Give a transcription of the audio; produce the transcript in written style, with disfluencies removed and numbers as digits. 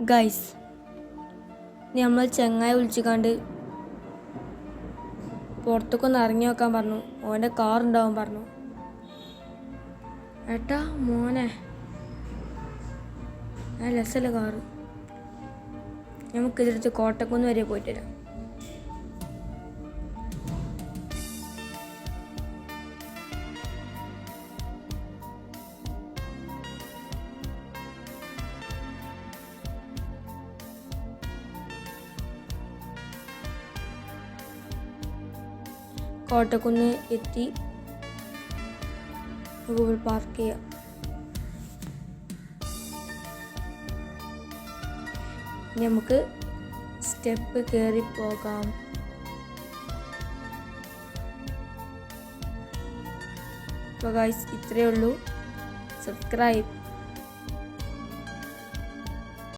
Guys, നമ്മൾ ചങ്ങായി വിളിച്ചിക്കാണ്ട് പുറത്തേക്കൊന്ന് ഇറങ്ങി നോക്കാൻ പറഞ്ഞു. ഓൻ്റെ കാറുണ്ടാവും പറഞ്ഞു. ഏട്ടാ മോനെ, രസമല്ല കാറ്. നമുക്കിതെടുത്ത് കോട്ടക്കുന്ന് വരെ പോയിട്ട് വരാം. കോട്ടക്കുന്ന് എത്തി ഗൂഗിൾ പാർക്ക് ചെയ്യാം. നമുക്ക് സ്റ്റെപ്പ് കയറി പോകാം. അപ്പോൾ ഗൈസ്, ഇത്രയേ ഉള്ളൂ. സബ്സ്ക്രൈബ്.